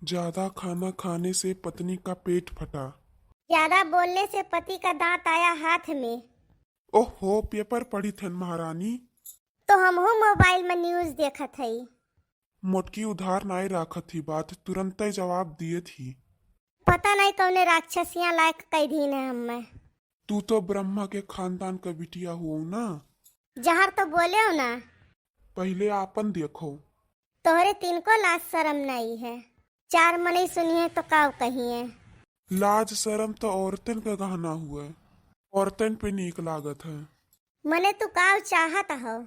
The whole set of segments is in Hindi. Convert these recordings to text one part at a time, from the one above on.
ज्यादा खाना खाने से पत्नी का पेट फटा। ज्यादा बोलने से पति का दांत आया हाथ में। ओहो, पेपर पढ़ी थन महारानी। तो हमहू मोबाइल में न्यूज देखत हई। मोटकी उधार नाई राखत थी, बात तुरंत ही जवाब दिए थी। पता नहीं कौने राक्षसियां लायक कैदीन है हमें। तू तो ब्रह्मा के खानदान का बिटिया हो ना। जहर तो बोले हो ना। पहले आपन देखो। तोहरे तिनको लाज शरम नहीं है। चार मनी सुनिए तो काव कहिए। लाज शरम तो औरतन का गहना हुआ है। औरतन पे नीक लागत है। मने तू काव चाहत हो।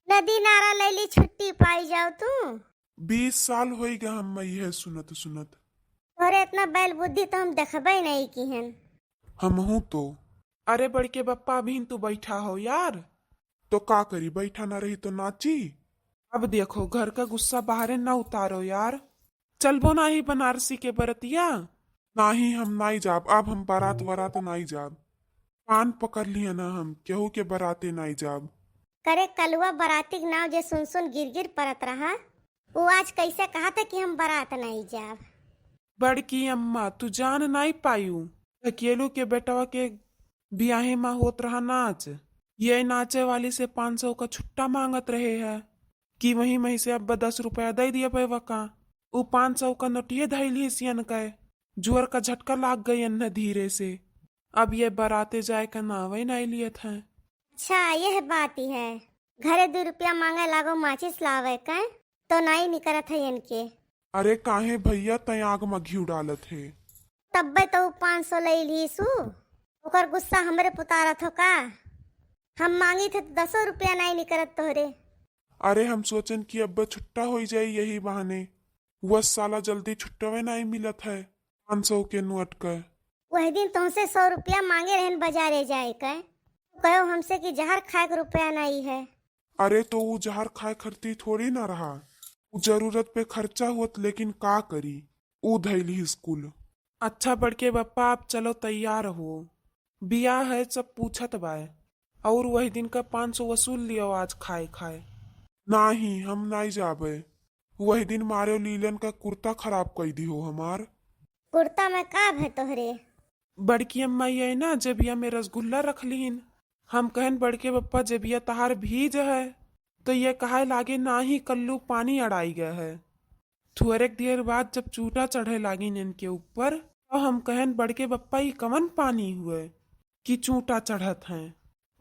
नदी नारा लैली छुट्टी पाई जाओ तू। 20 साल हो गया हम यह सुनत सुनत। तोहरे इतना बैल बुद्धि तो हम देखबे नहीं किहन। हम हूँ तो। अरे बड़के बप्पा अभी तू बैठा हो यार। तो का करी, बैठा ना रही तो नाची। अब देखो घर का गुस्सा बाहर ना उतारो यार। चलबो ना ही बनारसी के बरतिया। नाही हम नाई जाब, अब हम बारात वरात नाई जाब। कान पकड़ लिए ना, हम केहू के बराते नाई जाब। करे कलुआ बराती के नाव जे सुन सुन गिर गिर परत रहा। वो आज कैसे कहा था कि हम बारात नहीं जाब। बड़की अम्मा तू जान नहीं पायू। अकेलू के बेटवा के ब्याहे में होत रहा नाच। ये नाचे वाली से 500 का छुट्टा मांगत रहे है कि वही मही से अब 10 रुपया दे दिया पैवा का। वो 500 का नोटिये धैली सियन का। जुअर का झटका लाग गई अन्ना धीरे से। अब ये बराते जाए का नावे नहीं लिए थे। अच्छा यह बात ही है। घरे 2 रुपया मांगे लागो माचिस लावे का तो नहीं निकलत है इनके। अरे काहे भैया, तय आग में घी डालत है। तब्बे तो 500 ले लीसू। ओकर गुस्सा हमरे पुतारत हो का। हम मांगी थे तो 10 रुपया नहीं निकलत तोहरे। अरे हम सोचन कि अब छुट्टा हो जाए यही बहाने। वह साला जल्दी छुट्टवे नहीं मिलत है 500 के नोट का। वह दिन तुमसे 100 रुपया मांगे रहन बाजारे जाए का। कहो हमसे कि जहर खाए के रुपया नहीं है। अरे तो वो जहर खाए खरती थोड़ी ना रहा। वो जरूरत पे खर्चा हुत, लेकिन का करी। वो धैली स्कूल। अच्छा बड़के बप्पा आप चलो तैयार हो। बियाह है सब पूछत बाय। और वही दिन का 500 वसूल लियो आज खाए खाए। नाही हम नहीं जाबे। वही दिन मारे लीलन का कुर्ता खराब कर दी हो हमार। कुर्ता में का है तोहरे। बड़की अम्मा ये ना जबिया में रसगुल्ला रख लीन। हम कहन बड़के बप्पा जबिया तहार भीज है तो ये कहे लागे ना ही कल्लू पानी अड़ाई गया है। थोड़े देर बाद जब चूटा चढ़े लागी इनके ऊपर तो हम कहन बड़के बप्पा ये कवन पानी हुए कि चूटा चढ़त हैं।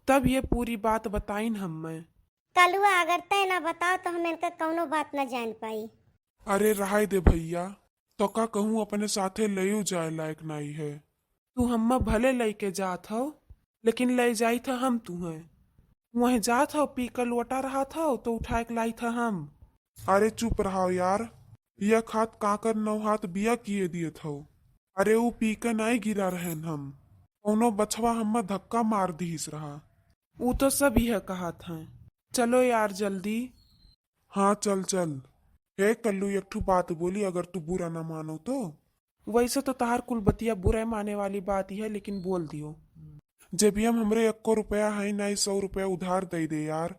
तब ये पूरी बात बताइन हमें। कलुआ अगर तय ना बताओ तो हम इनका कौनो बात न जान पाई। अरे रहाई दे भैया, तो का कहूँ अपने साथे ले जाए लायक नहीं है। तू हम्मा भले लेके जात हो लेकिन ले जाई था हम तुम्हें। वहीं जात हो पी कर लौटा रहा था तो उठा के लाई था हम। अरे चुप रहो यार। यह खात काकर नौ हाथ बिया किए दिए थो। अरे वो पी कर नहीं गिरा रहन हम। कोनो बछवा हम्मा धक्का मार दीस रहा। वो तो सब यह कहा था। चलो यार जल्दी। हाँ चल चल। हे कल्लू, एक ठू बात बोली, अगर तू बुरा ना मानो तो। वैसे तो तार कुल बतिया बुरे माने वाली बात ही है, लेकिन बोल दियो। जब भी हम हमरे 1 रुपया है नहीं, 100 रुपया उधार दे दे यार।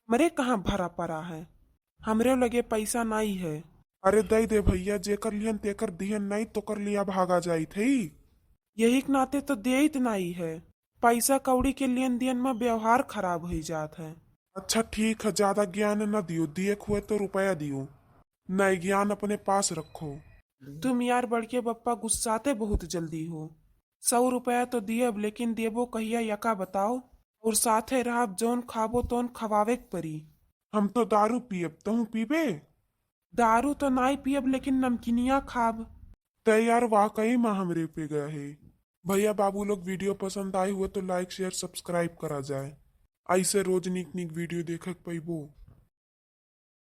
मरे कहाँ भरा पड़ा है। हमरे लगे पैसा नहीं है। अरे दे दे भैया, जेकर लिहन तेकर दिहन नहीं तो कर लिया भागा जाई थी। यही के नाते तो देत नहीं है। पैसा कौड़ी के लेन देन में व्यवहार खराब हो जात है। अच्छा ठीक है, ज्यादा ज्ञान न दियो, दिए हुए तो रुपया दियो। नहीं, ज्ञान अपने पास रखो। तुम यार बड़के बप्पा गुस्साते बहुत जल्दी हो। 100 रुपया तो दियब लेकिन देबो कहिया यका बताओ। और साथे रहब जौन खाबो तौन खवावे के परी। हम तो दारू पियब, तुम पीबे। दारू तो नहीं पियब लेकिन नमकीनिया खाब। तय यार वाकई में हमरे पे गए है। भैया बाबू लोग वीडियो पसंद आई हुए तो लाइक शेयर सब्सक्राइब करा जाए। ऐसे रोज निक निक वीडियो देखक पैबो।